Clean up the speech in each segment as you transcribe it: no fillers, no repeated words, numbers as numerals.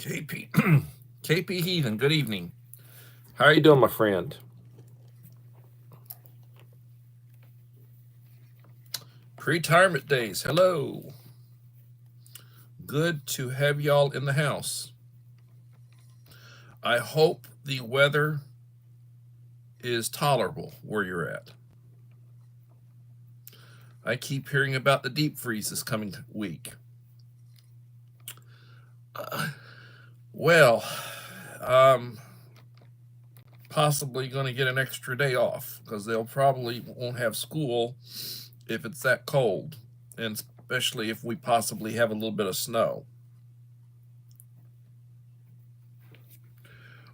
KP KP Heathen, good evening. How are you doing, my friend? Pre-retirement days, hello. Good to have y'all in the house. I hope the weather is tolerable where you're at. I keep hearing about the deep freeze this coming week. Well, um, possibly going to get an extra day off because they'll probably won't have school if it's that cold, and especially if we possibly have a little bit of snow.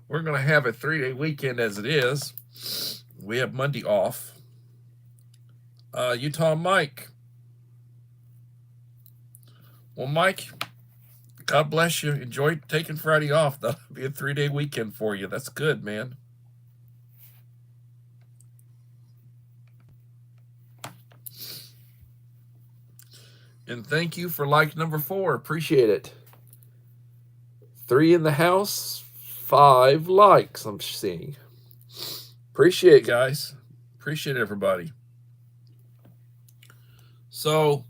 We're going to have a 3-day weekend as it is. We have Monday off. Utah Mike. Well, Mike, God bless you. Enjoy taking Friday off. That'll be a 3-day weekend for you. That's good, man. And thank you for like number 4. Appreciate it. 3 in the house, 5 likes I'm seeing. Appreciate it, guys. Appreciate everybody. So,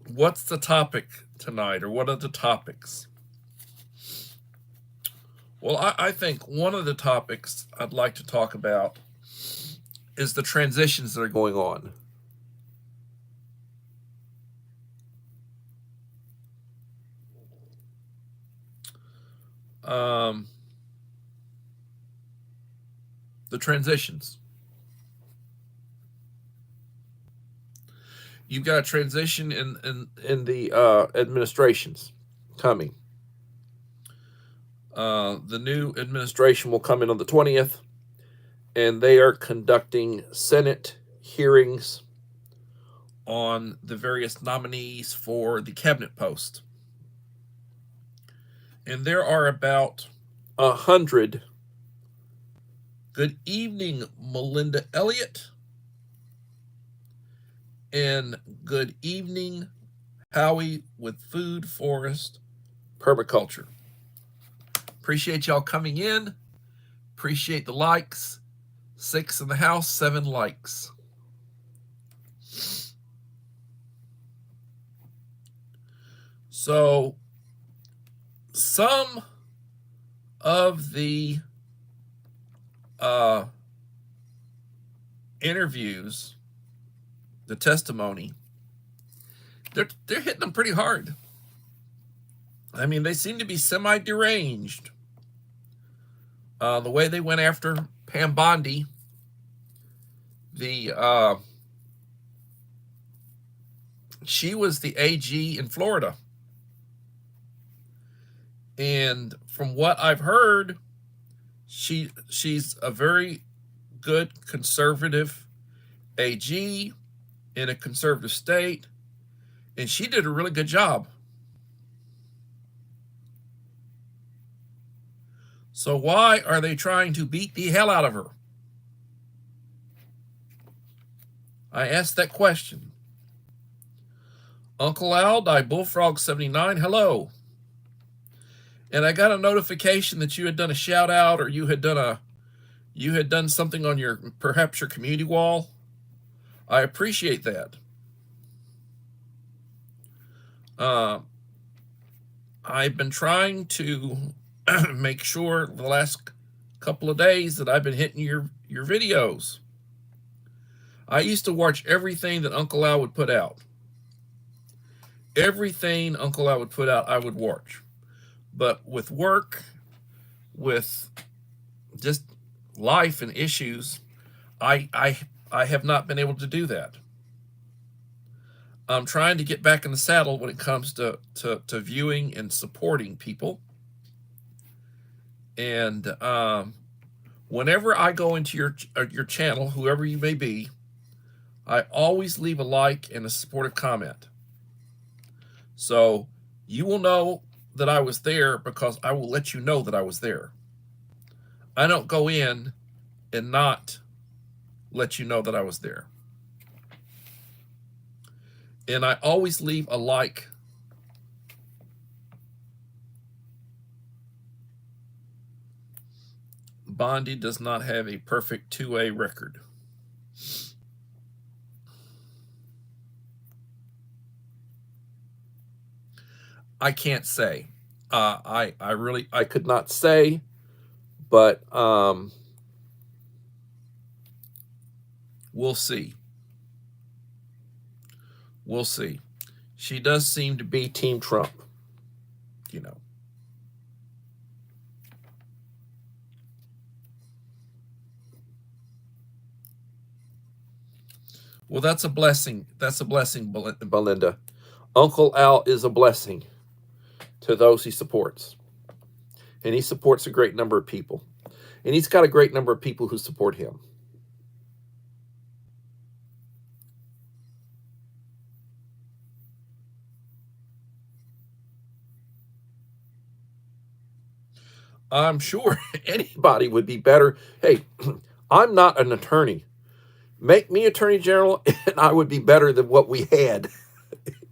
what's the topic tonight, or what are the topics? Well, I think one of the topics I'd like to talk about is the transitions that are going on. The transitions. You've got a transition in the administrations coming. The new administration will come in on the 20th, and they are conducting Senate hearings on the various nominees for the cabinet post. And there are about 100. Good evening, Melinda Elliott. And good evening, Howie with Food Forest Permaculture. Appreciate y'all coming in. Appreciate the likes. 6 in the house, 7 likes. So, some of the interviews, the testimony, they're hitting them pretty hard. I mean, they seem to be semi-deranged. The way they went after Pam Bondi, she was the AG in Florida. And from what I've heard, she's a very good conservative AG in a conservative state, and she did a really good job. So why are they trying to beat the hell out of her? I asked that question. Uncle Al, Bullfrog 79, hello. And I got a notification that you had done a shout out, or you had done something on perhaps your community wall. I appreciate that. I've been trying to make sure the last couple of days that I've been hitting your videos. I used to watch everything that Uncle Al would put out. Everything Uncle Al would put out, I would watch. But with work, with just life and issues, I have not been able to do that. I'm trying to get back in the saddle when it comes to viewing and supporting people. And whenever I go into your channel, whoever you may be, I always leave a like and a supportive comment. So you will know that I was there because I will let you know that I was there. I don't go in and not let you know that I was there. And I always leave a like. Bondi does not have a perfect 2A record. I can't say. I could not say, but we'll see. We'll see. She does seem to be Team Trump, you know. Well, that's a blessing. That's a blessing, Belinda. Uncle Al is a blessing to those he supports. And he supports a great number of people. And he's got a great number of people who support him. I'm sure anybody would be better. Hey, I'm not an attorney. Make me attorney general, and I would be better than what we had.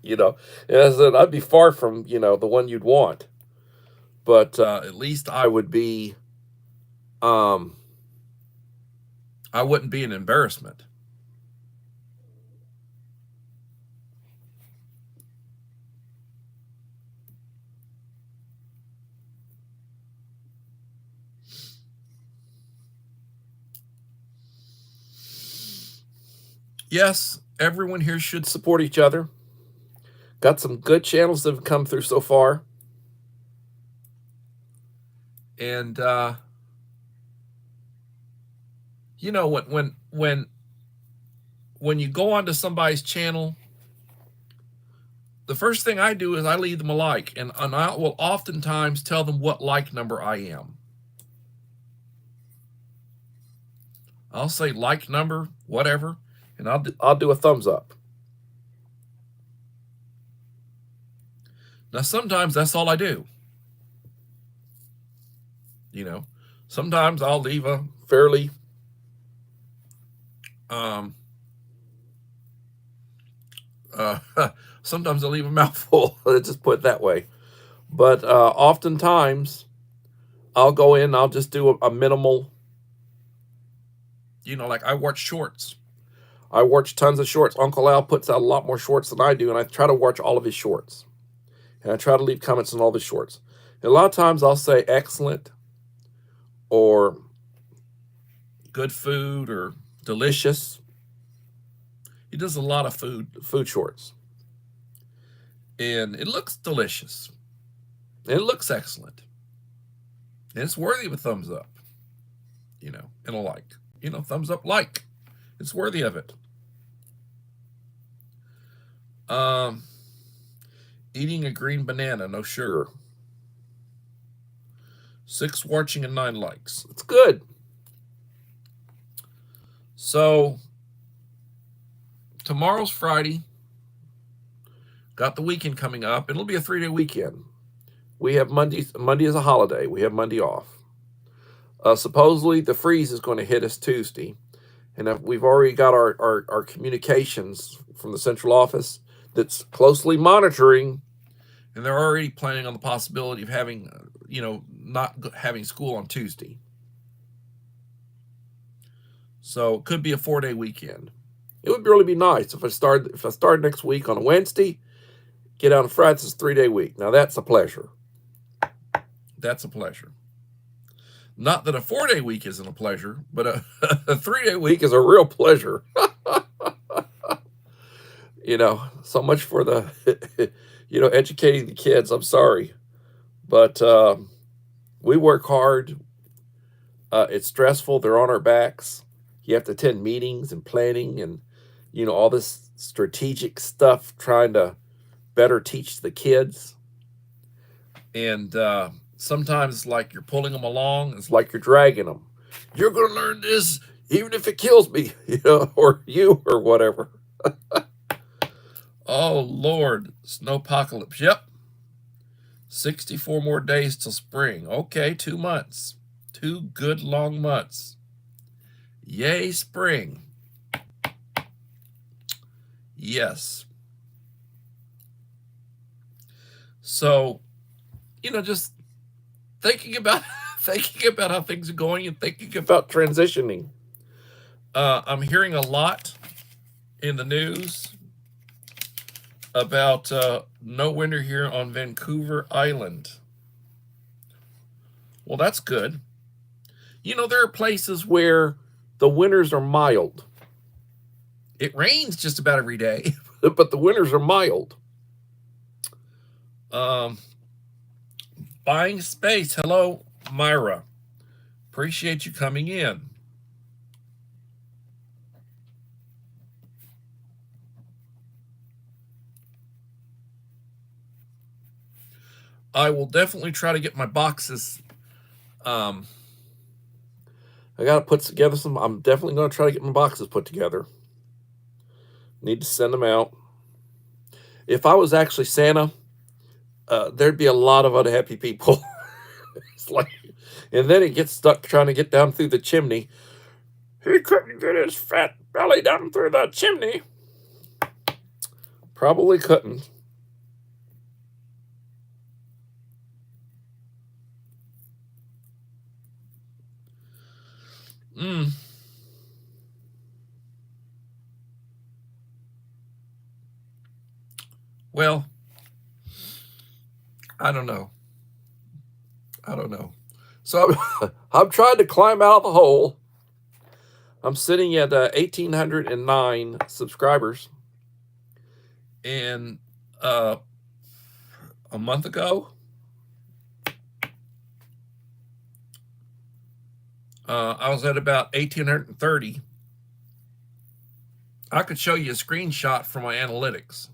You know, and I said I'd be far from the one you'd want, but at least I would be. I wouldn't be an embarrassment. Yes, everyone here should support each other. Got some good channels that have come through so far. And when you go onto somebody's channel, the first thing I do is I leave them a like, and I will oftentimes tell them what like number I am. I'll say like number, whatever, and I'll do a thumbs up. Now, sometimes that's all I do. Sometimes I'll leave a fairly sometimes I'll leave a mouthful. Let's just put it that way. But oftentimes I'll go in and I'll just do a minimal, like I watch shorts. I watch tons of shorts. Uncle Al puts out a lot more shorts than I do, and I try to watch all of his shorts. And I try to leave comments on all of his shorts. And a lot of times I'll say excellent or good food or delicious. He does a lot of food shorts. And it looks delicious. And it looks excellent. And it's worthy of a thumbs up. And a like. Thumbs up, like. It's worthy of it. Eating a green banana, no sugar. 6 watching and 9 likes. It's good. So, tomorrow's Friday. Got the weekend coming up. It'll be a 3-day weekend. We have Monday. Monday is a holiday. We have Monday off. Supposedly, the freeze is going to hit us Tuesday. And we've already got our communications from the central office that's closely monitoring. And they're already planning on the possibility of having, not having school on Tuesday. So it could be a 4-day weekend. It would really be nice if I start next week on a Wednesday, get out on Friday. It's a 3-day week. Now that's a pleasure. That's a pleasure. Not that a 4-day week isn't a pleasure, but a 3-day week is a real pleasure. So much for the, educating the kids. I'm sorry. But we work hard. It's stressful. They're on our backs. You have to attend meetings and planning and, all this strategic stuff trying to better teach the kids. And sometimes it's like you're pulling them along. It's like you're dragging them. You're going to learn this even if it kills me, or you or whatever. Oh, Lord. Snowpocalypse. Yep. 64 more days till spring. Okay, 2 months. 2 good long months. Yay, spring. Yes. So, just thinking about thinking about how things are going and thinking about transitioning. I'm hearing a lot in the news about no winter here on Vancouver Island. Well, that's good. There are places where the winters are mild. It rains just about every day, but the winters are mild. Buying space. Hello, Myra. Appreciate you coming in. I will definitely try to get my boxes. I got to put together some. I'm definitely going to try to get my boxes put together. Need to send them out. If I was actually Santa, there'd be a lot of unhappy people. It's like, and then he gets stuck trying to get down through the chimney. He couldn't get his fat belly down through the chimney. Probably couldn't. Well, I don't know. So I'm trying to climb out of the hole. I'm sitting at 1,809 subscribers. And a month ago, I was at about 1,830. I could show you a screenshot from my analytics.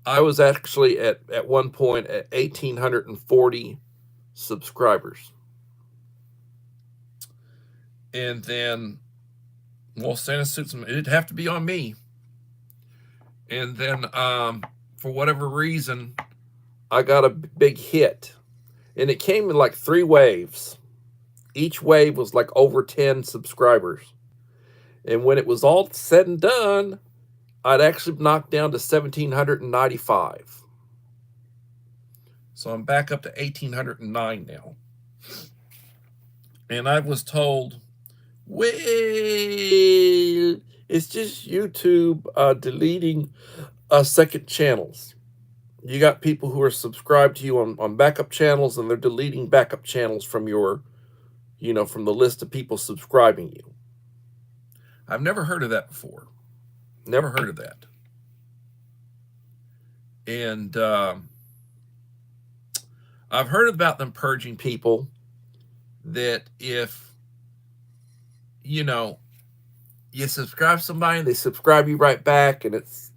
I was actually at one point at 1,840 subscribers. And then, well, Santa suits them. It'd have to be on me. And then, for whatever reason, I got a big hit. And it came in like 3 waves. Each wave was like over 10 subscribers. And when it was all said and done, I'd actually knocked down to 1,795. So I'm back up to 1,809 now. And I was told, well, it's just YouTube deleting second channels. You got people who are subscribed to you on backup channels, and they're deleting backup channels from your, from the list of people subscribing you. I've never heard of that before. Never heard of that. And I've heard about them purging people that if, you subscribe to somebody, they subscribe you right back, and it's,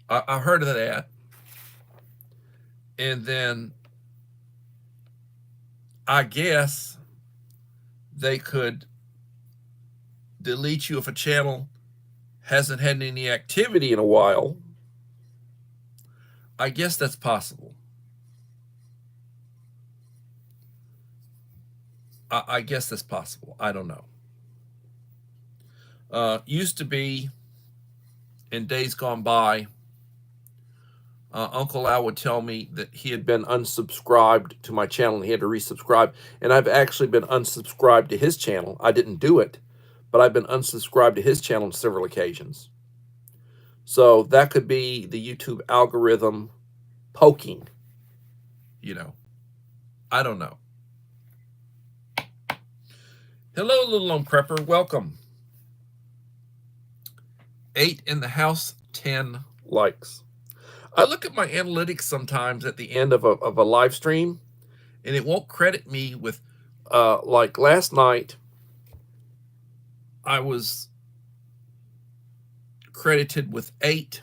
I heard of that. And then I guess they could delete you if a channel hasn't had any activity in a while. I guess that's possible. I guess that's possible. I don't know. Used to be, in days gone by, Uncle Al would tell me that he had been unsubscribed to my channel and he had to resubscribe. And I've actually been unsubscribed to his channel. I didn't do it, but I've been unsubscribed to his channel on several occasions. So that could be the YouTube algorithm poking. I don't know. Hello, Little Lone Prepper. Welcome. 8 in the house, 10 likes. I look at my analytics sometimes at the end of a live stream, and it won't credit me with, like last night, I was credited with 8.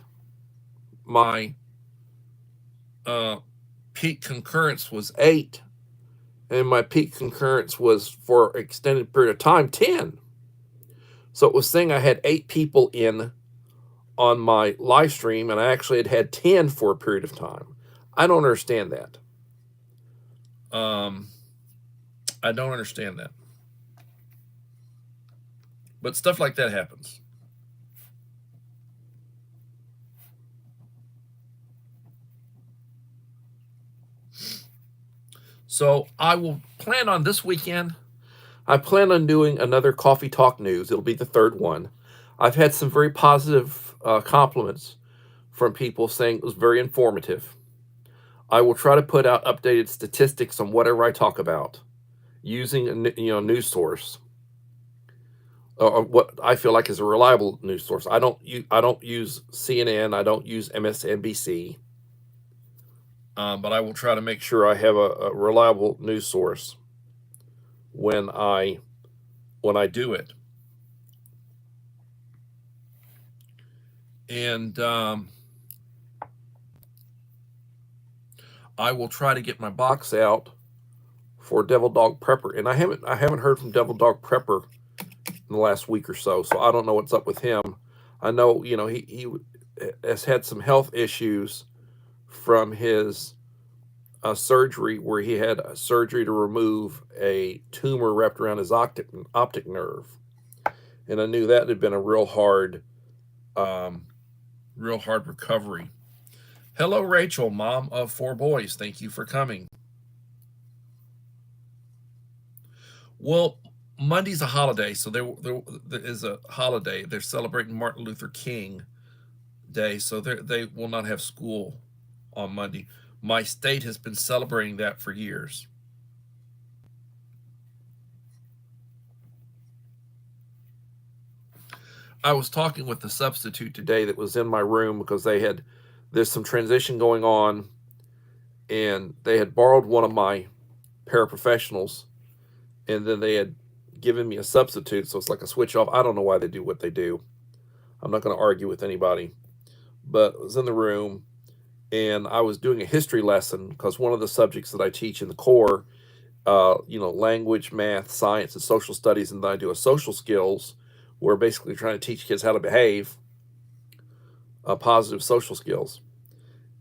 My peak concurrence was 8, and my peak concurrence was for an extended period of time 10. So it was saying I had 8 people in on my live stream, and I actually had 10 for a period of time. I don't understand that. I don't understand that. But stuff like that happens. So I will plan on this weekend. I plan on doing another Coffee Talk News. It'll be the third one. I've had some very positive compliments from people saying it was very informative. I will try to put out updated statistics on whatever I talk about using a news source, or what I feel like is a reliable news source. I don't use CNN. I don't use MSNBC. But I will try to make sure I have a reliable news source when I do it. And I will try to get my box out for Devil Dog Prepper. And I haven't heard from Devil Dog Prepper in the last week or so, so I don't know what's up with him. I know, he has had some health issues from his surgery, where he had a surgery to remove a tumor wrapped around his optic nerve. And I knew that had been a real hard recovery. Hello, Rachel, mom of 4 boys. Thank you for coming. Well, Monday's a holiday, so there is a holiday. They're celebrating Martin Luther King Day, so they will not have school on Monday. My state has been celebrating that for years. I was talking with the substitute today that was in my room because there's some transition going on, and they had borrowed one of my paraprofessionals, and then they had given me a substitute, so it's like a switch off. I don't know why they do what they do. I'm not going to argue with anybody, but I was in the room, and I was doing a history lesson because one of the subjects that I teach in the core, language, math, science, and social studies, and then I do a social skills, where basically trying to teach kids how to behave, positive social skills.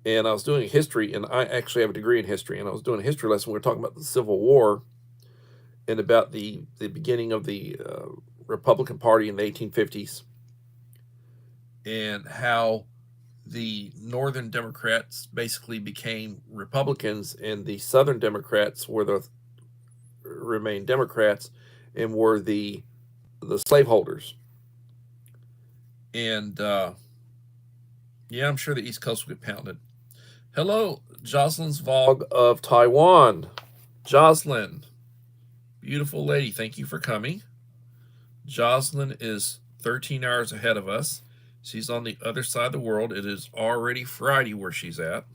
And I was doing history, and I actually have a degree in history, and I was doing a history lesson. We were talking about the Civil War and about the beginning of the Republican Party in the 1850s, and how the Northern Democrats basically became Republicans, and the Southern Democrats remained Democrats and were the slaveholders. And I'm sure the East Coast will get pounded. Hello, Jocelyn's Vlog of Taiwan. Jocelyn, beautiful lady, thank you for coming. Jocelyn is 13 hours ahead of us. She's on the other side of the world. It is already Friday where she's at.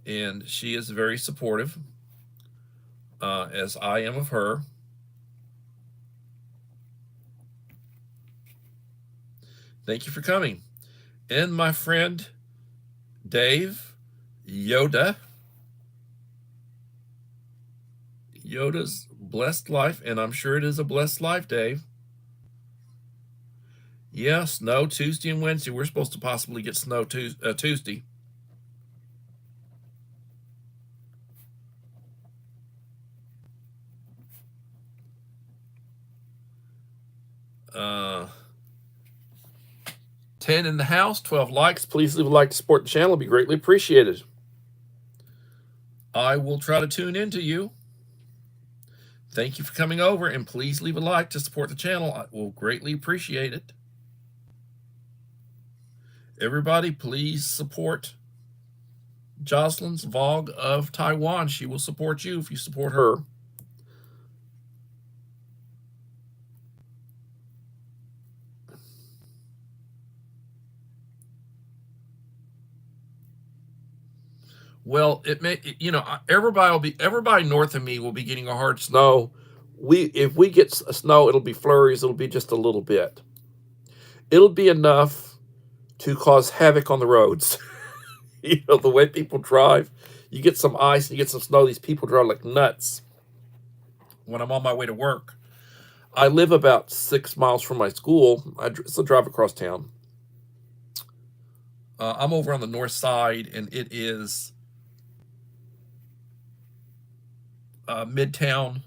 And she is very supportive, as I am of her. Thank you for coming. And my friend Dave, Yoda's blessed life, and I'm sure it is a blessed life, Dave. Yeah, snow Tuesday and Wednesday. We're supposed to possibly get snow Tuesday. Uh, 10 in the house, 12 likes. Please leave a like to support the channel. It'll be greatly appreciated. I will try to tune into you. Thank you for coming over, and please leave a like to support the channel. I will greatly appreciate it. Everybody, please support Jocelyn's Vlog of Taiwan. She will support you if you support her. Well, it may, everybody north of me will be getting a hard snow. If we get snow, it'll be flurries. It'll be just a little bit. It'll be enough to cause havoc on the roads. The way people drive. You get some ice and you get some snow. These people drive like nuts. When I'm on my way to work, I live about 6 miles from my school. I still drive across town. I'm over on the north side, and it is Midtown,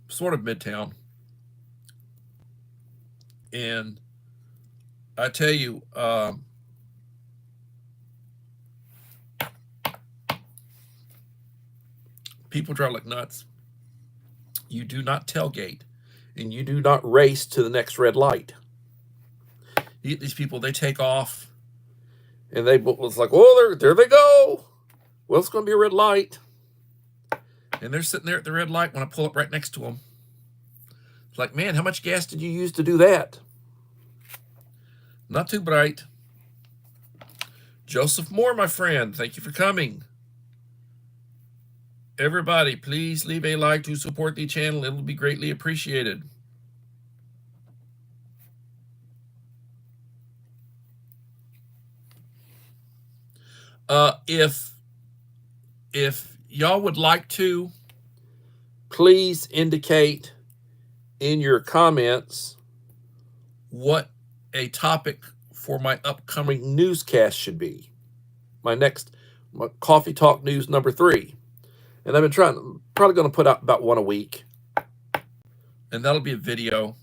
sort of Midtown. And I tell you, People drive like nuts. You do not tailgate, and you do not race to the next red light. These people, they take off, and it's like, oh, there they go. Well, it's going to be a red light. And they're sitting there at the red light when I pull up right next to them. It's like, man, how much gas did you use to do that? Not too bright. Joseph Moore, my friend, thank you for coming. Everybody, please leave a like to support the channel. It will be greatly appreciated. If y'all would like to, please indicate in your comments what a topic for my upcoming newscast should be. My Coffee Talk News number 3. And I've been probably going to put out about one a week. And that'll be a video.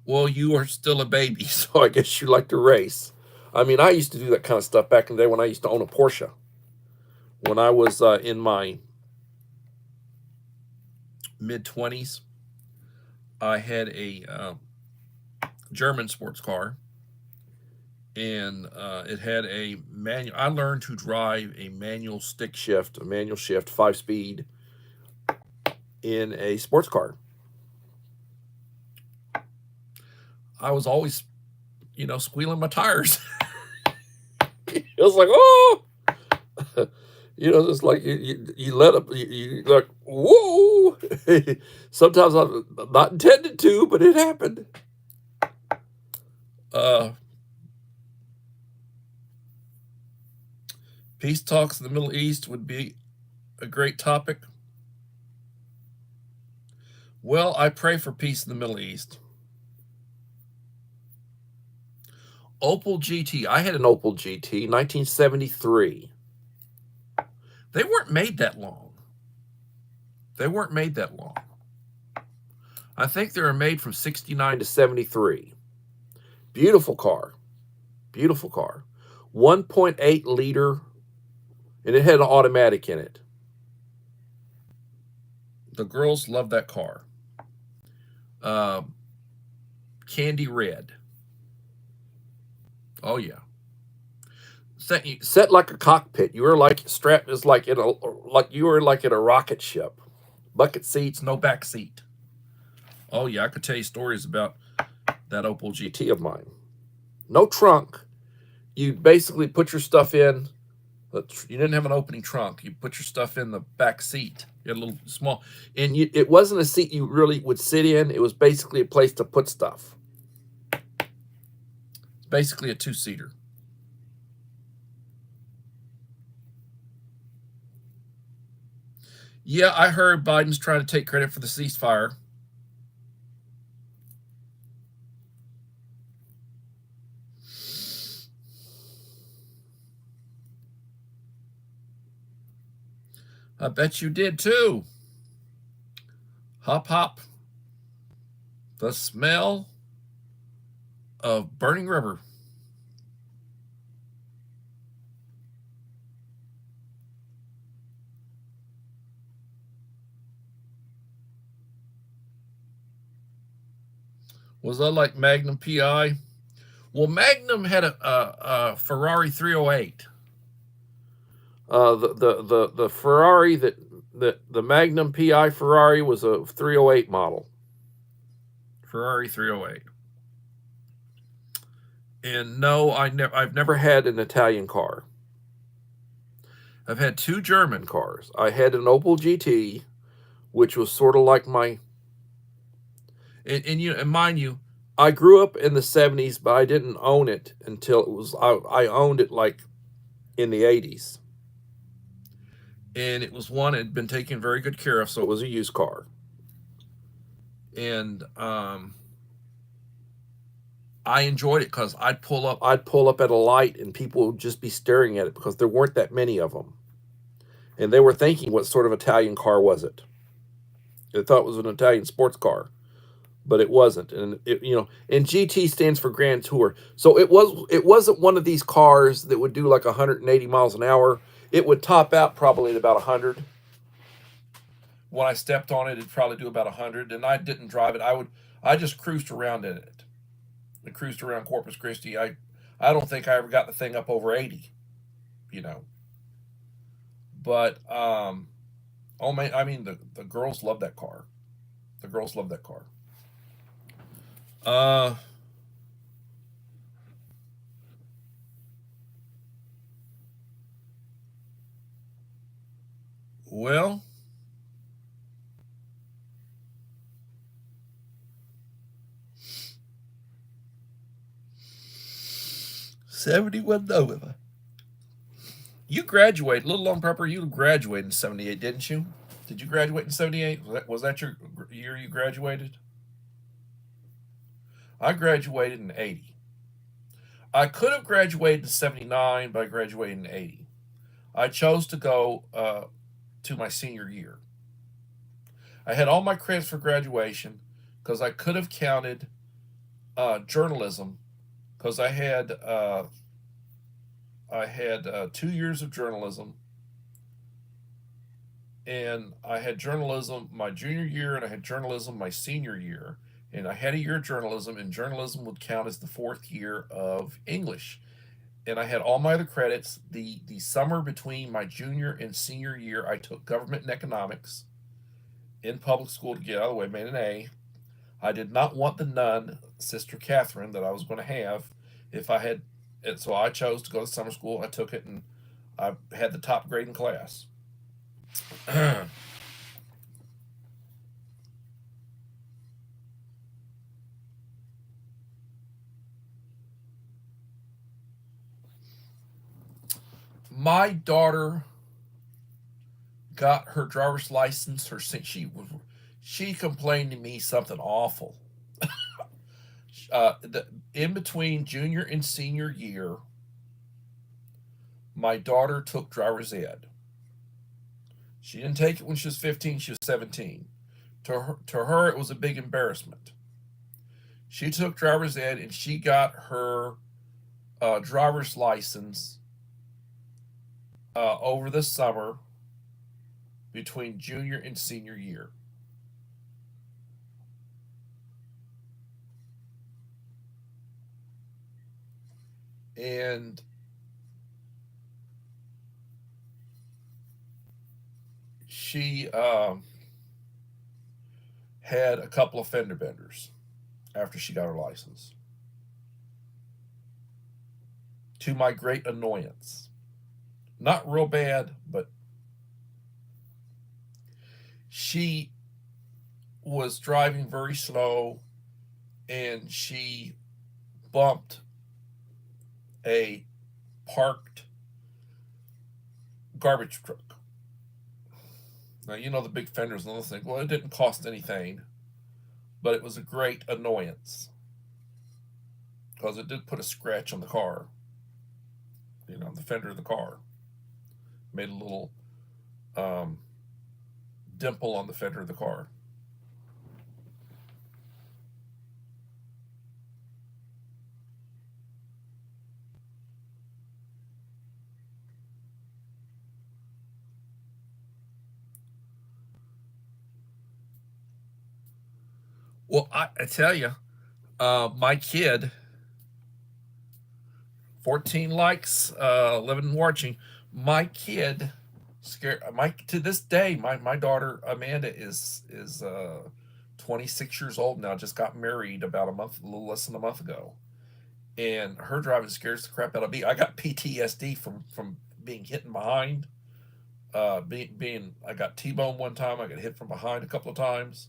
Well, you are still a baby, so I guess you like to race. I mean, I used to do that kind of stuff back in the day when I used to own a Porsche. When I was in my mid-20s, I had a German sports car. And it had a manual. I learned to drive a manual shift, 5-speed in a sports car. I was always, squealing my tires. It was like, oh, it's like you let up, you like, whoa. Sometimes I'm not intended to, but it happened. Peace talks in the Middle East would be a great topic. Well, I pray for peace in the Middle East. Opel GT. I had an Opel GT, 1973. They weren't made that long. I think they were made from 69 to 73. Beautiful car. 1.8 liter. And it had an automatic in it. The girls love that car. Candy red. Oh yeah. Set like a cockpit. You were like strapped as like you were like in a rocket ship. Bucket seats, no back seat. Oh yeah, I could tell you stories about that Opel GT of mine. No trunk. You basically put your stuff in. You didn't have an opening trunk. You put your stuff in the back seat. You had a little small, and it wasn't a seat you really would sit in. It was basically a place to put stuff. It's basically a 2-seater. Yeah, I heard Biden's trying to take credit for the ceasefire. I bet you did too. Hop, hop. The smell of burning rubber. Was that like Magnum PI? Well, Magnum had a Ferrari 308. The Ferrari the Magnum PI Ferrari was a 308 model. Ferrari 308. And no, I've never had an Italian car. I've had 2 German cars. I had an Opel GT, which was sort of like my. And mind you, I grew up in the 70s, but I didn't own it until it was. I owned it like in the 80s. And it was one that had been taken very good care of, so it was a used car. And I enjoyed it because I'd pull up at a light and people would just be staring at it because there weren't that many of them. And they were thinking, what sort of Italian car was it? They thought it was an Italian sports car. but it wasn't. And and GT stands for Grand Tour. So it wasn't one of these cars that would do like 180 miles an hour. It would top out probably at about 100. When I stepped on it, it'd probably do about 100, and I didn't drive it. I just cruised around in it. I cruised around Corpus Christi. I don't think I ever got the thing up over 80, you know. But oh man, I mean the girls love that car. The girls love that car. Uh, well, 71 Nova. You graduated, Little Long Prepper. You graduated in '78, didn't you? Did you graduate in '78? Was that your year you graduated? I graduated in '80. I could have graduated in '79, but I graduated in '80. I chose to go to my senior year. I had all my credits for graduation because I could have counted journalism because I had 2 years of journalism, and I had journalism my junior year, and I had journalism my senior year, and I had a year of journalism, and journalism would count as the fourth year of English, and I had all my other credits. The summer between my junior and senior year, I took government and economics in public school to get out of the way, made an A. I did not want the nun, Sister Catherine, that I was going to have if I had, and so I chose to go to summer school. I took it, and I had the top grade in class. My daughter got her driver's license. She complained to me something awful. In between junior and senior year, my daughter took driver's ed. She didn't take it when she was 15. She was 17. To her, it was a big embarrassment. She took driver's ed and she got her driver's license over the summer between junior and senior year. And she had a couple of fender benders after she got her license, to my great annoyance. Not real bad, but she was driving very slow and she bumped a parked garbage truck. Now, the big fenders and those things. Well, it didn't cost anything, but it was a great annoyance because it did put a scratch on the car, the fender of the car. Made a little um, dimple on the fender of the car. Well, I tell you, my kid, 14 likes, 11 watching. My kid scared my to this day. My daughter Amanda is 26 years old now. Just got married about a little less than a month ago, and her driving scares the crap out of me. I got PTSD from being hit in behind. Being I got T-boned one time. I got hit from behind a couple of times.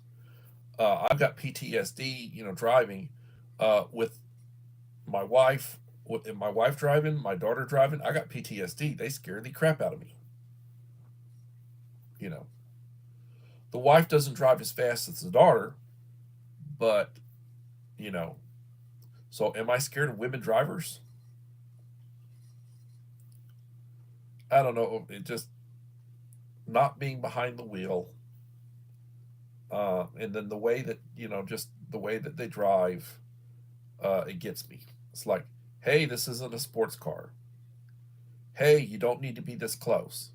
I've got PTSD, driving with my wife, with my wife driving, my daughter driving. I got PTSD. They scare the crap out of me. You know, the wife doesn't drive as fast as the daughter, but you know. So, am I scared of women drivers? I don't know. It just not being behind the wheel, and then the way that just the way that they drive, it gets me. It's like, hey, this isn't a sports car. Hey, you don't need to be this close.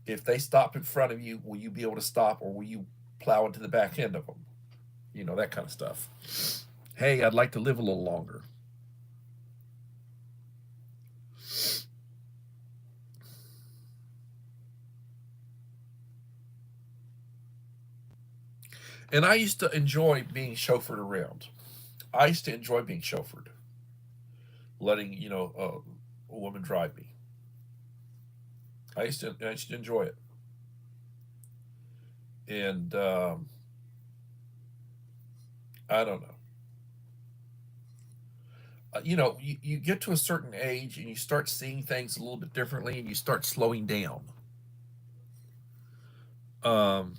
If they stop in front of you, will you be able to stop, or will you plow into the back end of them? That kind of stuff. Hey, I'd like to live a little longer. And I used to enjoy being chauffeured around. I used to enjoy being chauffeured, letting a woman drive me. I used to enjoy it, and I don't know. You get to a certain age and you start seeing things a little bit differently, and you start slowing down. Um,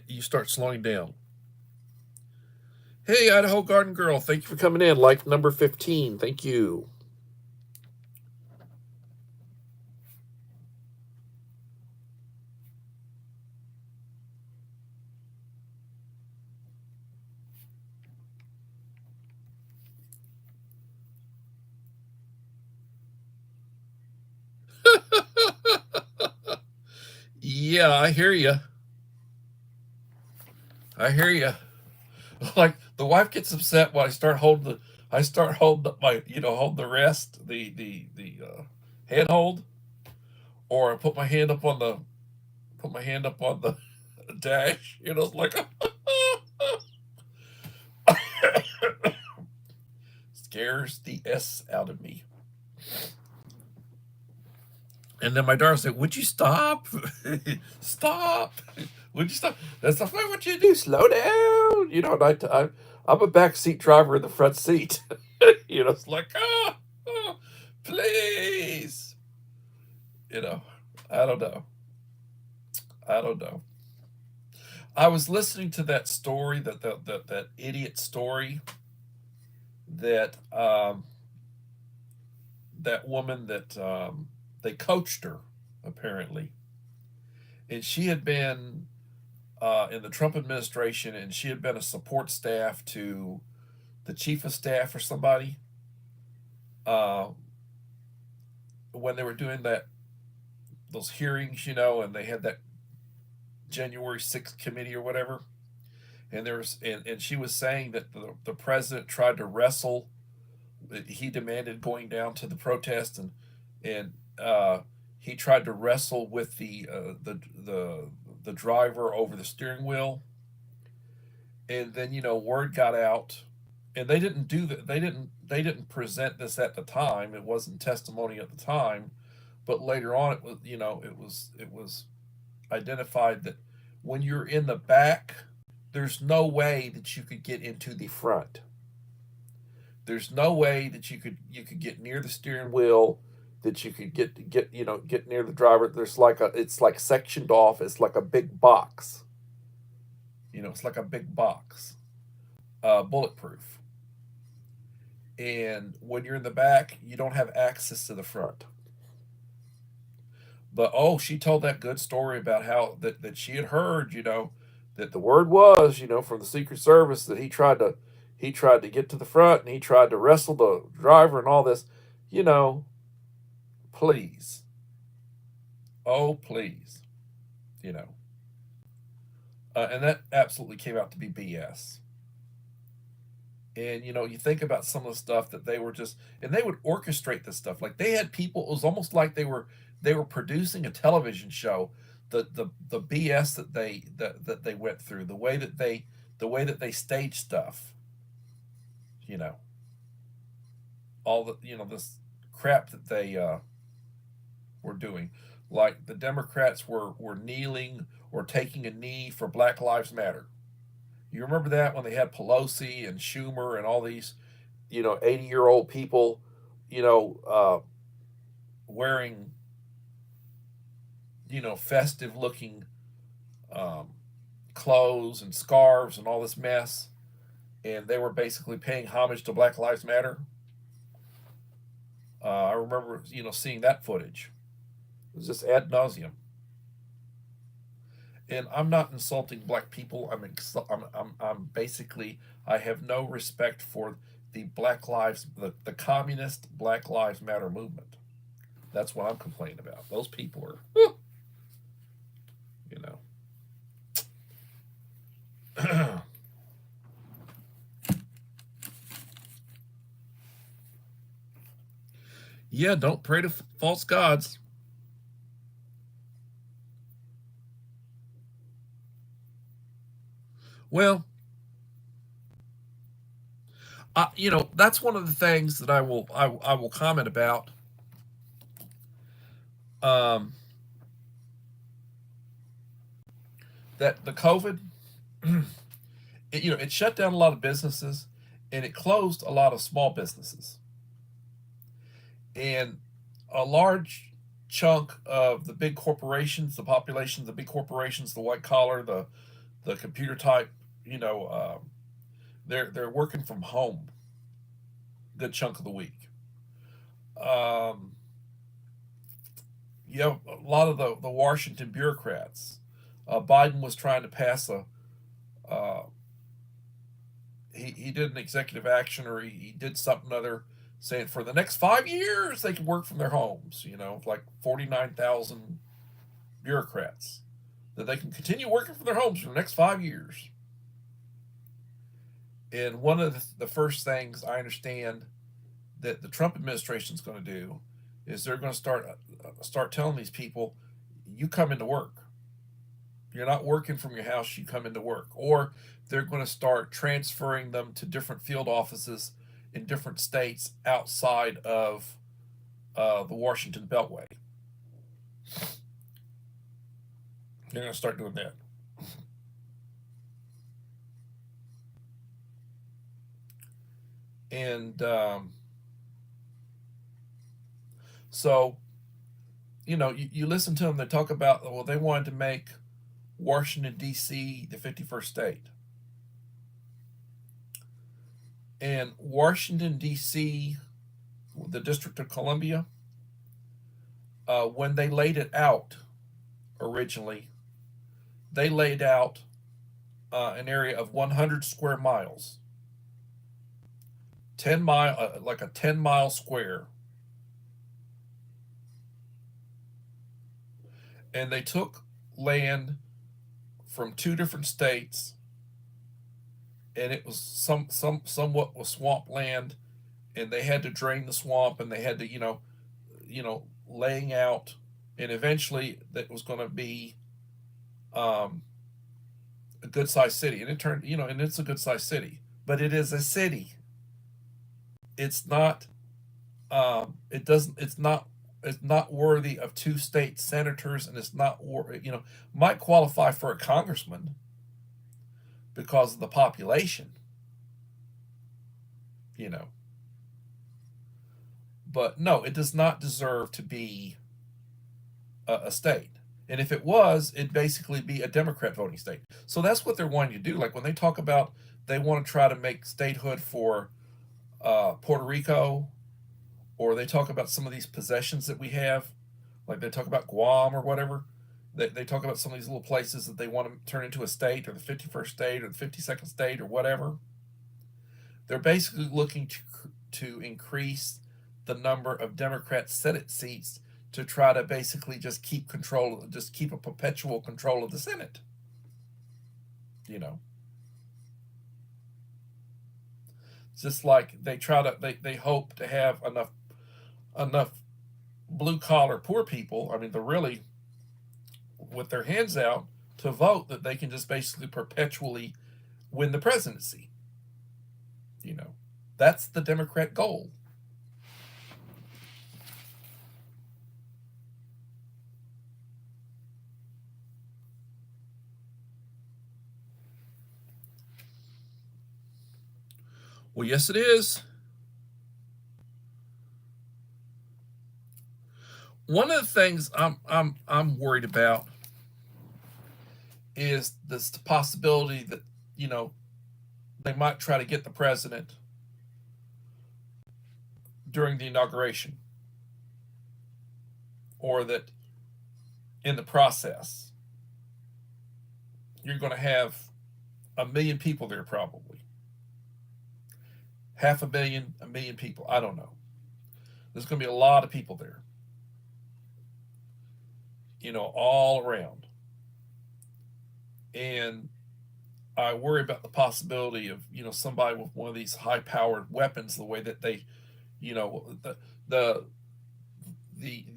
you start slowing down. Hey, Idaho Garden Girl, thank you for coming in. Like number 15, thank you. Yeah, I hear you. I hear you. Like the wife gets upset when I start holding up my, holding the rest, the handhold, or I put my hand up on the dash. It's like scares the s out of me. And then my daughter said, "Would you stop? Stop! Would you stop? That's not what you do. Slow down." I'm a backseat driver in the front seat. It's like, please. You know, I don't know. I don't know. I was listening to that story, that idiot story, that that woman that they coached her, apparently, and she had been in the Trump administration, and she had been a support staff to the chief of staff or somebody, uh, when they were doing those hearings, and they had that January 6th committee or whatever, and and she was saying that the president tried to wrestle. He demanded going down to the protest, and he tried to wrestle with the driver over the steering wheel, and then word got out, and they didn't do that. They didn't present this at the time. It wasn't testimony at the time, but later on it was identified that when you're in the back, there's no way that you could get into the front. There's no way that you could get near the steering wheel, that you could get near the driver. It's like sectioned off. It's like a big box. It's like a big box, bulletproof. And when you're in the back, you don't have access to the front. But she told that good story about how that she had heard, that the word was, from the Secret Service, that he tried to get to the front, and he tried to wrestle the driver and all this. You know, please. Oh, please. You know. And that absolutely came out to be BS. And you think about some of the stuff that they were and they would orchestrate this stuff. Like they had people. It was almost like they were producing a television show. The BS that they went through, the way that they staged stuff. You know, all this crap that they were doing. Like the Democrats were kneeling or taking a knee for Black Lives Matter. You remember that when they had Pelosi and Schumer and all these, 80-year-old people, you know, uh, wearing, festive looking um, clothes and scarves and all this mess, and they were basically paying homage to Black Lives Matter. I remember, seeing that footage. It was just ad nauseum. and I'm not insulting black people. I'm basically, I have no respect for the the communist Black Lives Matter movement. That's what I'm complaining about. Those people are, you know. Yeah, don't pray to false gods. Well, that's one of the things that I will comment about. Um, that the COVID, it shut down a lot of businesses, and it closed a lot of small businesses, and a large chunk of the big corporations, the populations, the big corporations, the white collar, the computer type, you know, they're working from home a good chunk of the week. Um, you have a lot of the Washington bureaucrats. Biden was trying to pass uh, he did an executive action, or he did something other, saying for the next 5 years they can work from their homes. Like 49,000 bureaucrats that they can continue working from their homes for the next 5 years. And one of the first things I understand that the Trump administration is going to do is they're going to start telling these people, you come into work. You're not working from your house, you come into work. Or they're going to start transferring them to different field offices in different states outside of the Washington Beltway. They're going to start doing that. And so, you listen to them, they talk about, well, they wanted to make Washington, D.C. the 51st state. And Washington, D.C., the District of Columbia, when they laid it out originally, they laid out an area of 100 square miles, like a 10-mile square. And they took land from two different states, and it was somewhat was swamp land, and they had to drain the swamp, and they had to laying out, and eventually that was going to be um, a good sized city, and it turned and it's a good sized city, but it is a city. It's not. It doesn't. It's not. It's not worthy of two state senators, and it's not. Might qualify for a congressman because of the population. You know, but no, it does not deserve to be a state. And if it was, it'd basically be a Democrat voting state. So that's what they're wanting to do. Like when they talk about they want to try to make statehood for Puerto Rico, or they talk about some of these possessions that we have, like they talk about Guam or whatever. They talk about some of these little places that they want to turn into a state, or the 51st state, or the 52nd state, or whatever. They're basically looking to increase the number of Democrat Senate seats to try to basically just keep a perpetual control of the Senate. You know, it's just like they hope to have enough blue collar poor people. I mean, they're really with their hands out to vote that they can just basically perpetually win the presidency. You know, that's the Democrat goal. Well, yes, it is. One of the things I'm worried about is this possibility that you know they might try to get the president during the inauguration, or that in the process. you're going to have 1 million people there probably. 500,000, 1 million people. I don't know. There's going to be a lot of people there, all around. And I worry about the possibility of, somebody with one of these high-powered weapons, the way that they, the the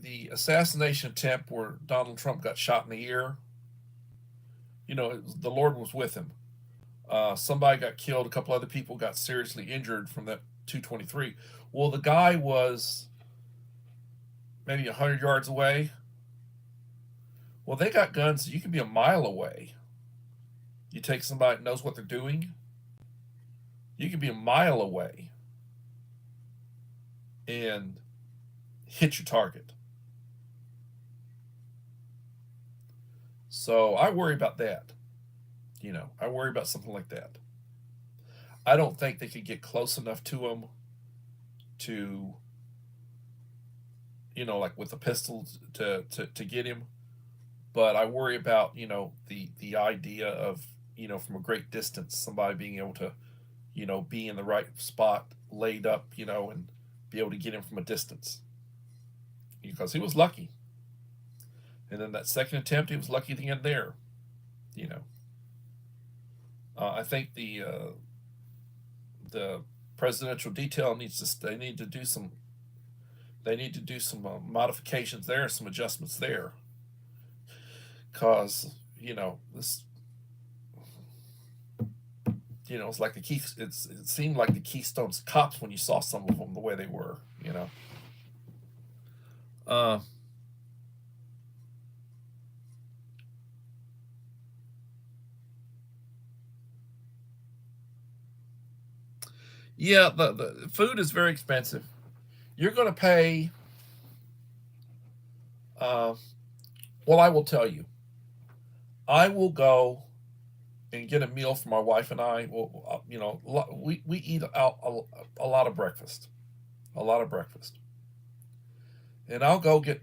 the assassination attempt where Donald Trump got shot in the ear. The Lord was with him. Somebody got killed. A couple other people got seriously injured from that 223. Well, the guy was maybe 100 yards away. Well, they got guns so you can be a mile away. You take somebody that knows what they're doing, you can be a mile away and hit your target. So I worry about that. I worry about something like that. I don't think they could get close enough to him to, like with a pistol to get him. But I worry about, the idea of, from a great distance, somebody being able to, be in the right spot, laid up, and be able to get him from a distance. Because he was lucky. And then that second attempt, he was lucky to get there. I think the presidential detail they need to do some modifications there, some adjustments there, because this it's like it seemed like the Keystone's cops when you saw some of them the way they were. Yeah, the food is very expensive. You're going to pay. Well, I will tell you. I will go and get a meal for my wife and I. Well, we eat out a lot of breakfast, and I'll go get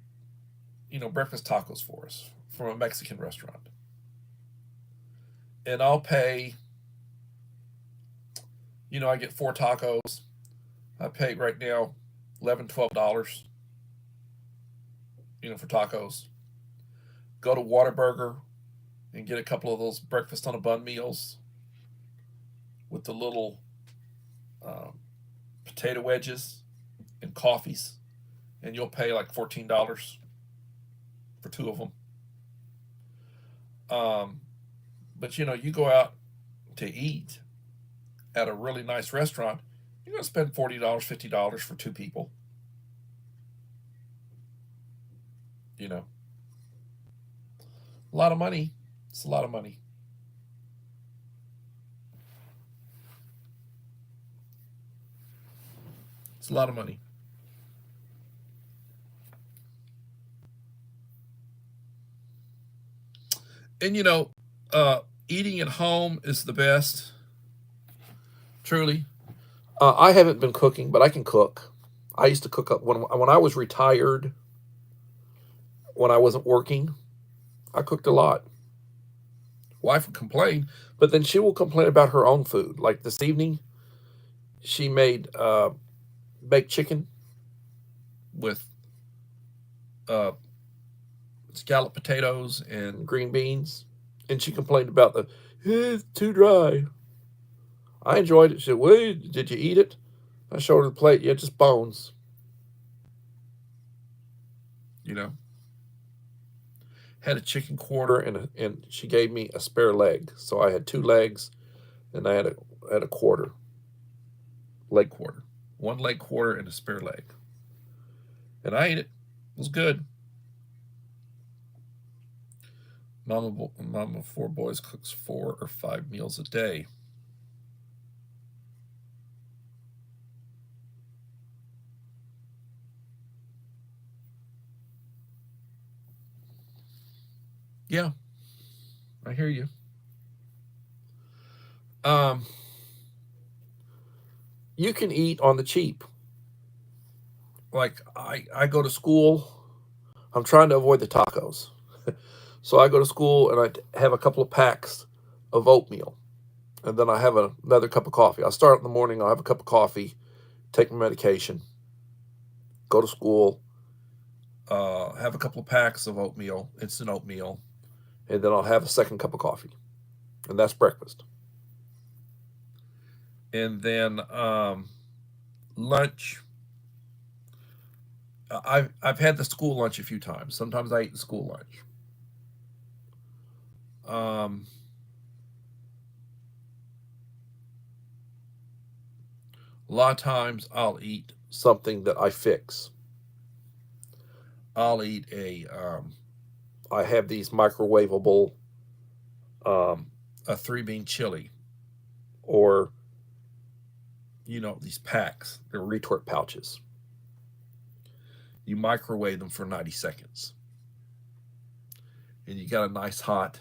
breakfast tacos for us from a Mexican restaurant, and I'll pay. I get 4 tacos. I pay right now $11, $12, for tacos. Go to Whataburger and get a couple of those breakfast on a bun meals with the little potato wedges and coffees, and you'll pay like $14 for 2 of them. But you go out to eat at a really nice restaurant, you're going to spend $40, $50 for 2 people. A lot of money. It's a lot of money. It's a lot of money. And eating at home is the best. Truly. I haven't been cooking, but I can cook. I used to cook up when I was retired. When I wasn't working, I cooked a lot. Wife would complain, but then she will complain about her own food. Like this evening, she made baked chicken with scalloped potatoes and green beans, and she complained about it's too dry. I enjoyed it. She said, "Well, did you eat it?" I showed her the plate. Yeah, just bones. Had a chicken quarter and she gave me a spare leg. So I had 2 legs, and I had a quarter, leg quarter, 1 leg quarter and a spare leg, and I ate it. It was good. Mama of 4 boys cooks 4 or 5 meals a day. Yeah, I hear you. You can eat on the cheap. Like I go to school. I'm trying to avoid the tacos. So I go to school and I have a couple of packs of oatmeal. And then I have another cup of coffee. I'll start in the morning. I'll have a cup of coffee, take my medication, go to school, have a couple of packs of oatmeal, instant oatmeal, and then I'll have a second cup of coffee. And that's breakfast. And then lunch. I've had the school lunch a few times. Sometimes I eat the school lunch. A lot of times I'll eat something that I fix. I'll eat I have these microwavable, a 3-bean chili, or, these packs. They're retort pouches. You microwave them for 90 seconds. And you got a nice hot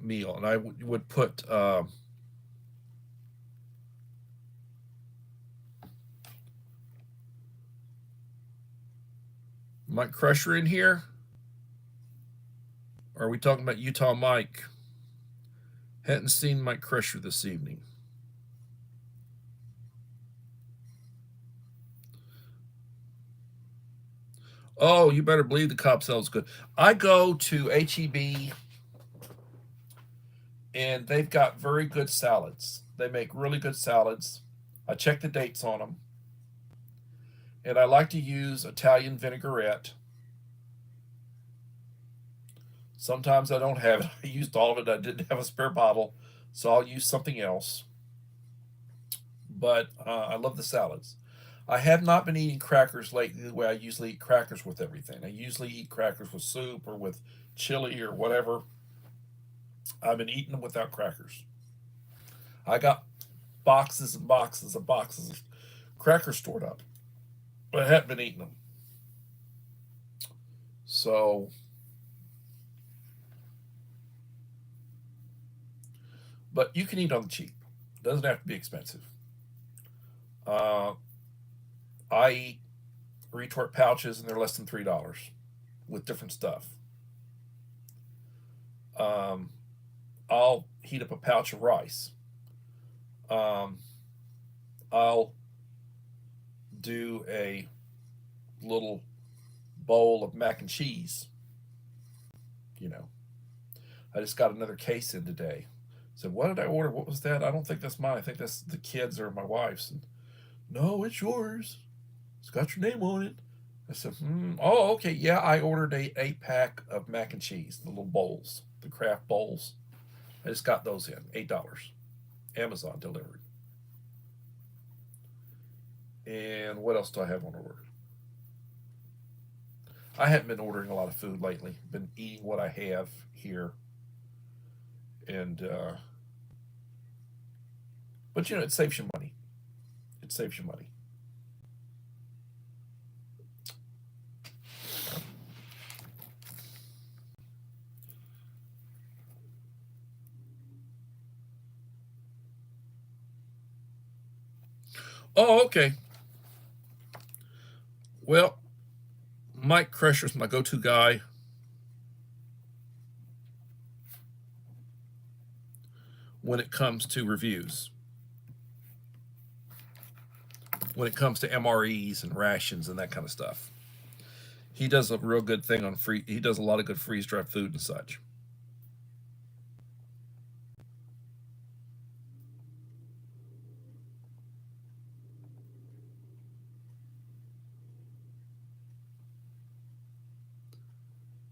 meal. And I would put Mike Crusher in here. Or are we talking about Utah Mike? Hadn't seen Mike Crusher this evening. Oh, you better believe the Cobb salad's good. I go to H-E-B, and they've got very good salads. They make really good salads. I check the dates on them. And I like to use Italian vinaigrette. Sometimes I don't have it. I used all of it. I didn't have a spare bottle, so I'll use something else. But I love the salads. I have not been eating crackers lately the way I usually eat crackers with everything. I usually eat crackers with soup or with chili or whatever. I've been eating them without crackers. I got boxes and boxes and boxes of crackers stored up, but I haven't been eating them. So, but you can eat on the cheap. It doesn't have to be expensive. I eat retort pouches, and they're less than $3 with different stuff. I'll heat up a pouch of rice. I'll do a little bowl of mac and cheese. I just got another case in today. So what did I order? What was that? I don't think that's mine. I think that's the kids or my wife's. And, no, it's yours. It's got your name on it. I said, oh, okay. Yeah, I ordered a 8-pack of mac and cheese, the little bowls, the Kraft bowls. I just got those in, $8. Amazon delivered. And what else do I have on order? I haven't been ordering a lot of food lately. Been eating what I have here. And, but it saves you money. It saves you money. Oh, okay. Well, Mike Crusher's my go-to guy. When it comes to reviews. When it comes to MREs and rations and that kind of stuff. He does a real good thing on he does a lot of good freeze-dried food and such.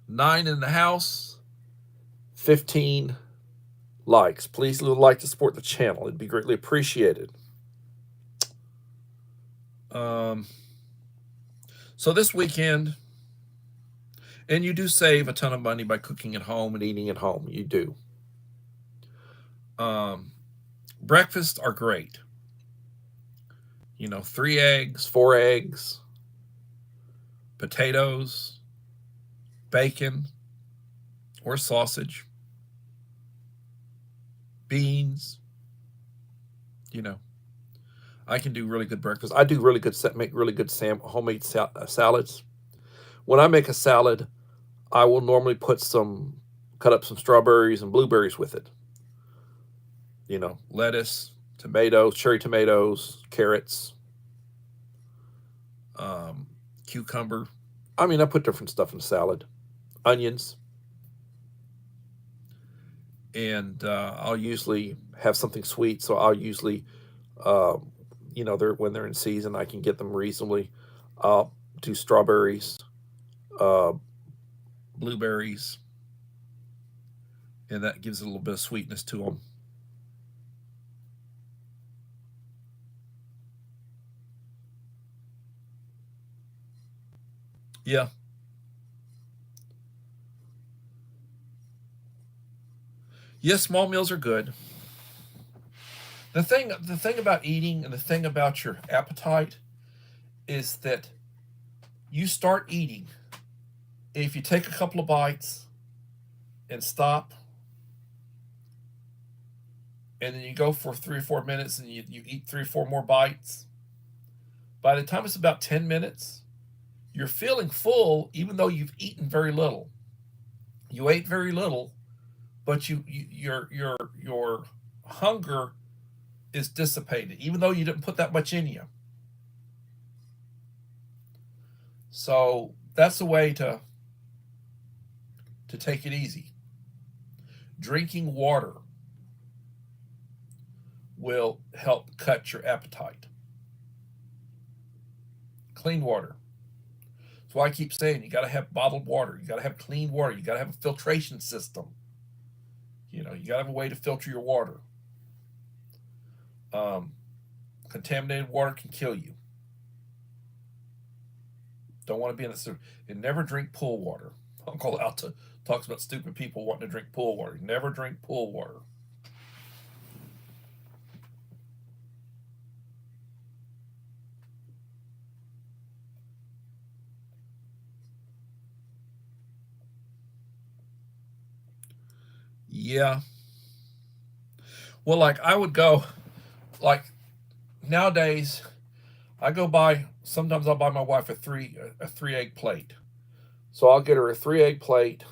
Nine in the house, 15 likes. Please like to support the channel. It'd be greatly appreciated. So this weekend, and you do save a ton of money by cooking at home and eating at home. You do. Breakfasts are great. 3 eggs, 4 eggs, potatoes, bacon or sausage, beans. I can do really good breakfast. I do make really good homemade salads. When I make a salad, I will normally put some cut up some strawberries and blueberries with it. Lettuce, Tomatoes, cherry tomatoes, carrots. um, cucumber. I mean, I put different stuff in the salad. Onions. And I'll usually have something sweet, so I'll usually, uh, when they're in season, I can get them reasonably. I'll do strawberries. Uh, blueberries, and that gives it a little bit of sweetness to them. Yeah. Yes, small meals are good. The thing about eating and the thing about your appetite is that you start eating. If you take a couple of bites and stop, and then you go for 3 or 4 minutes and you eat 3 or 4 more bites, by the time it's about 10 minutes, you're feeling full even though you've eaten very little. You ate very little, but your hunger is dissipated, even though you didn't put that much in you. So that's a way to take it easy. Drinking water will help cut your appetite. Clean water. That's why I keep saying you got to have bottled water. You got to have clean water. You got to have a filtration system. You got to have a way to filter your water. Um, Contaminated water can kill you. Don't want to be in the. And never drink pool water. Uncle Alta talks about stupid people wanting to drink pool water. Never drink pool water. Yeah. Well, like I would go, like nowadays, I go buy. Sometimes I'll buy my wife a 3 egg plate. So I'll get her a 3 egg plate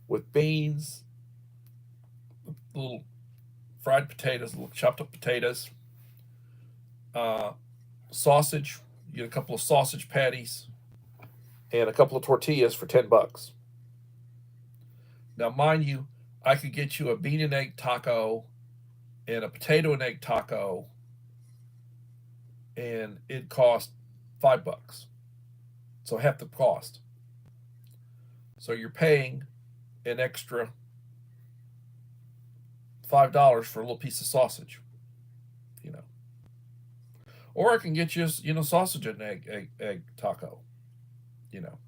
with beans, little fried potatoes, little chopped up potatoes, uh, sausage. You get a couple of sausage patties and a couple of tortillas for $10. Now, mind you, I could get you a bean and egg taco and a potato and egg taco, and it cost $5. So half the cost. So you're paying an extra $5 for a little piece of sausage, you know. Or I can get you, sausage and egg taco, you know.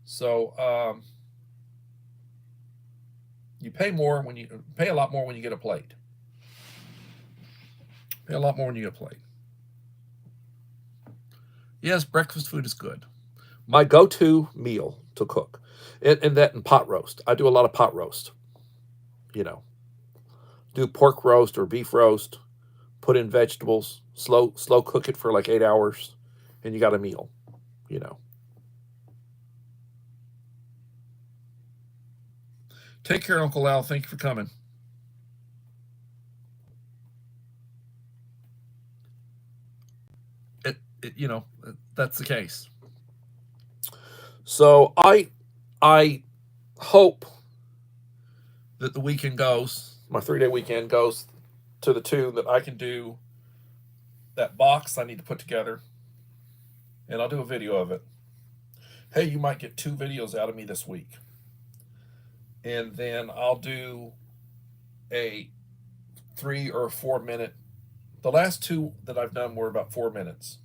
So you pay a lot more when you get a plate. Pay a lot more when you get a plate. Yes, breakfast food is good. My go-to meal to cook, and that and pot roast. I do a lot of pot roast. You know, do pork roast or beef roast. Put in vegetables. Slow cook it for like 8 hours, and you got a meal. You know. Take care, Uncle Al. Thank you for coming. That's the case. So I hope That the weekend goes, my 3 day weekend goes to the tune that I can do that box I need to put together, and I'll do a video of it. Hey, you might get 2 videos out of me this week. And then I'll do a 3 or 4 minute. The last two that I've done were about 4 minutes.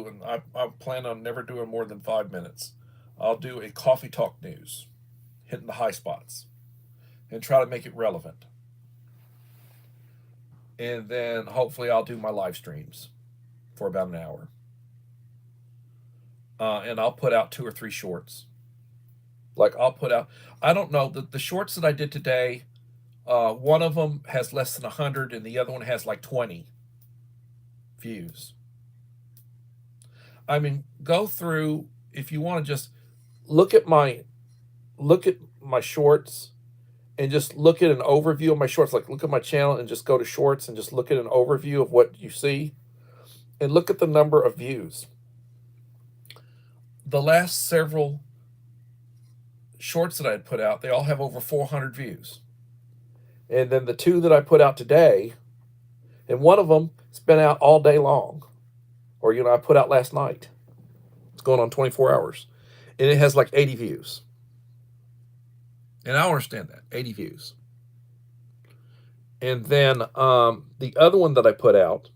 And I plan on never doing more than 5 minutes. I'll do a coffee talk news, hitting the high spots, and try to make it relevant. And then hopefully I'll do my live streams for about an hour. And I'll put out 2 or 3 shorts. Like I'll put out, I don't know, the shorts that I did today, one of them has less than 100 and the other one has like 20 views. I mean, go through if you want to just look at my shorts and just look at an overview of my shorts. Like look at my channel and just go to shorts and just look at an overview of what you see and look at the number of views. The last several shorts that I had put out, they all have over 400 views. And then the 2 that I put out today, and one of them has been out all day long. Or, I put out last night. It's going on 24 hours. And it has like 80 views. And I understand that, 80 views. And then the other one that I put out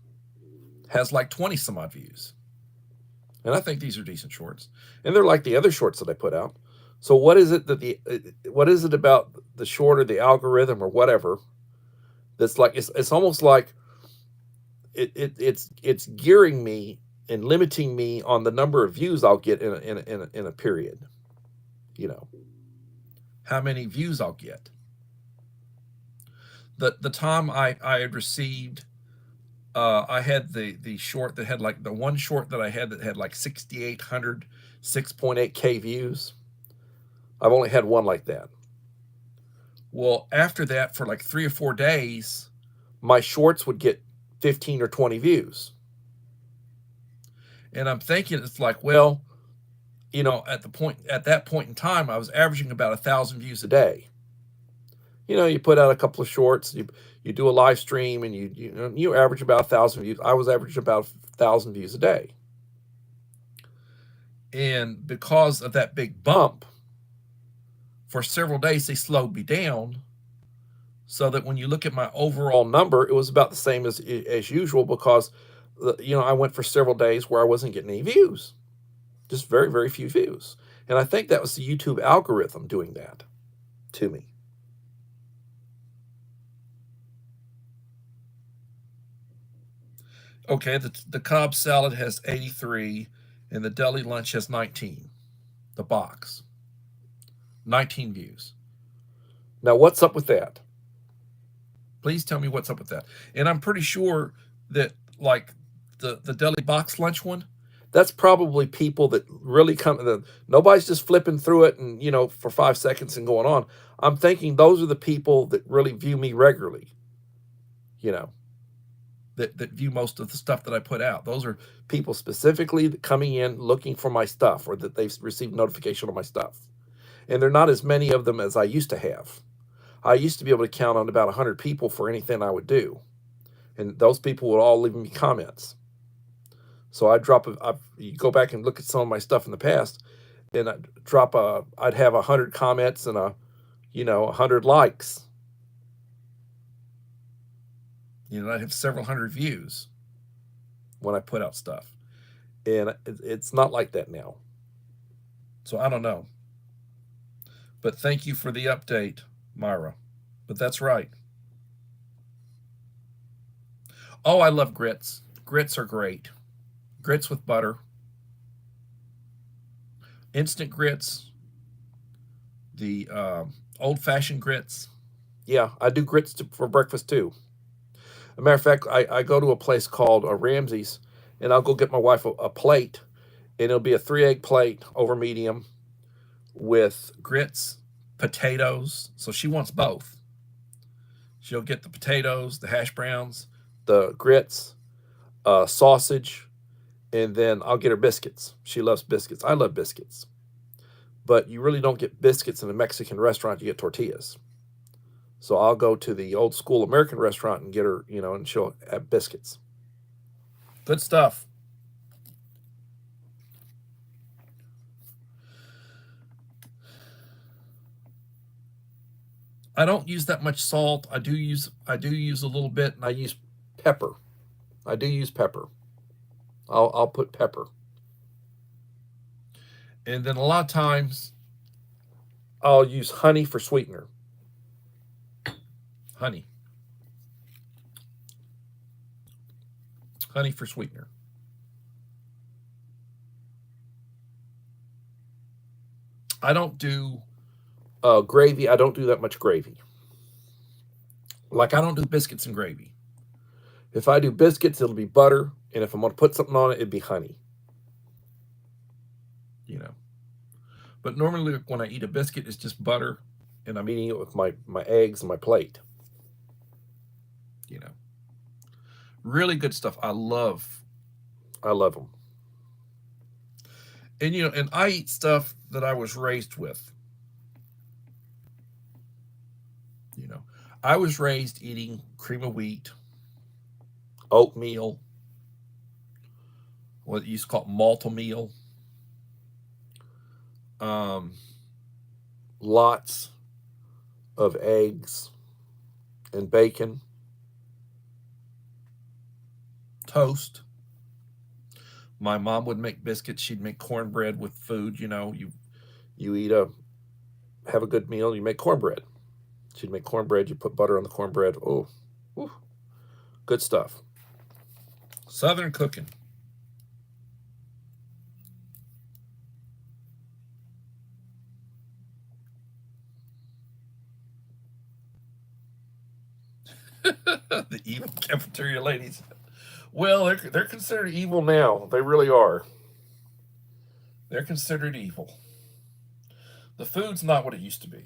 has like 20 some odd views. And I think these are decent shorts. And they're like the other shorts that I put out. So what is it what is it about the short or the algorithm or whatever that's like it's almost like it's gearing me and limiting me on the number of views I'll get in a period. How many views I'll get. The time I had received, I had the short that had like the one short that I had that had like 6,800, 6.8K views. I've only had one like that. Well, after that, for like 3 or 4 days, my shorts would get 15 or 20 views. And I'm thinking it's like, well, at that point in time, I was averaging about 1,000 views a day. You put out a couple of shorts, you do a live stream, and you average about 1,000 views. I was averaging about 1,000 views a day. And because of that big bump, for several days they slowed me down, so that when you look at my overall number, it was about the same as usual, because I went for several days where I wasn't getting any views, just very, very few views. And I think that was the YouTube algorithm doing that to me. Okay, the Cobb salad has 83, and the deli lunch has 19. The box. 19 views. Now, what's up with that? Please tell me what's up with that. And I'm pretty sure that, like, the deli box lunch one, that's probably people that really come. Nobody's just flipping through it and, for 5 seconds and going on. I'm thinking those are the people that really view me regularly, that view most of the stuff that I put out. Those are people specifically coming in looking for my stuff, or that they've received notification of my stuff. And they're not as many of them as I used to have. I used to be able to count on about 100 people for anything I would do. And those people would all leave me comments. So you go back and look at some of my stuff in the past, and I'd have 100 comments and 100 likes. I'd have several hundred views when I put out stuff. And it's not like that now. So I don't know. But thank you for the update, Myra. But that's right. Oh, I love grits. Grits are great. Grits with butter. Instant grits. The old-fashioned grits. Yeah, I do grits for breakfast too. As a matter of fact, I go to a place called Ramsey's, and I'll go get my wife a plate, and it'll be a 3-egg plate over medium with grits, potatoes. So she wants both. She'll get the potatoes, the hash browns, the grits, sausage, and then I'll get her biscuits. She loves biscuits. I love biscuits. But you really don't get biscuits in a Mexican restaurant. You get tortillas. So I'll go to the old school American restaurant and get her, and she'll have biscuits. Good stuff. I don't use that much salt. I do use a little bit, and I use pepper. I do use pepper. I'll put pepper. And then a lot of times I'll use honey for sweetener. Honey for sweetener. I don't do gravy. I don't do that much gravy. Like, I don't do biscuits and gravy. If I do biscuits, it'll be butter. And if I'm going to put something on it, it'd be honey. But normally when I eat a biscuit, it's just butter, and I'm eating it with my eggs and my plate. You know, really good stuff. I love them. And and I eat stuff that I was raised with. I was raised eating cream of wheat, oatmeal, what you used to call malto meal, lots of eggs and bacon, toast. My mom would make biscuits. She'd make cornbread with food. You have a good meal. You make cornbread. She'd make cornbread. You put butter on the cornbread. Oh, good stuff. Southern cooking. The evil cafeteria ladies. Well, they're considered evil now. They really are. They're considered evil. The food's not what it used to be.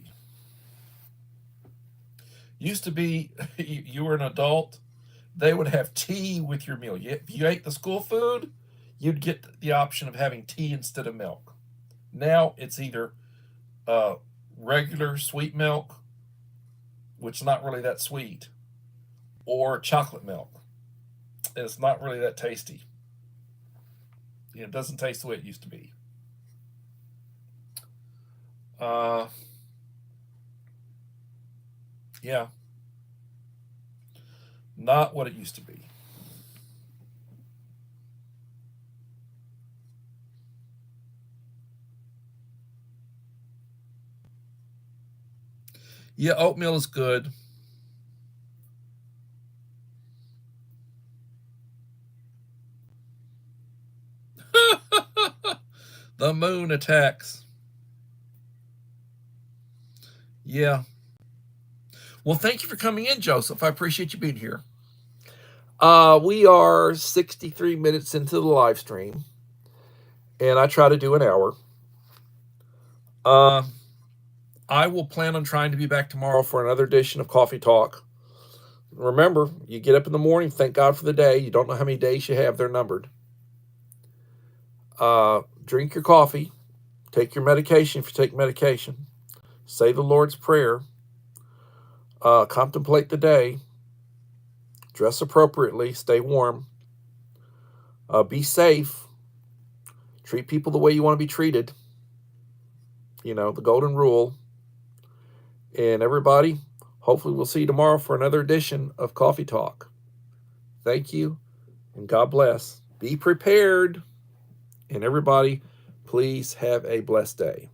Used to be, you were an adult, they would have tea with your meal. If you ate the school food, you'd get the option of having tea instead of milk. Now it's either regular sweet milk, which is not really that sweet, or chocolate milk. And it's not really that tasty. It doesn't taste the way it used to be. Yeah. Not what it used to be. Yeah, oatmeal is good. The moon attacks. Yeah. Well, thank you for coming in, Joseph. I appreciate you being here. We are 63 minutes into the live stream, and I try to do an hour. I will plan on trying to be back tomorrow for another edition of Coffee Talk. Remember, you get up in the morning, thank God for the day. You don't know how many days you have, they're numbered. Drink your coffee, take your medication if you take medication, say the Lord's Prayer, contemplate the day, dress appropriately, stay warm, be safe, treat people the way you want to be treated, the golden rule. And everybody, hopefully we'll see you tomorrow for another edition of Coffee Talk. Thank you, and God bless. Be prepared. And everybody, please have a blessed day.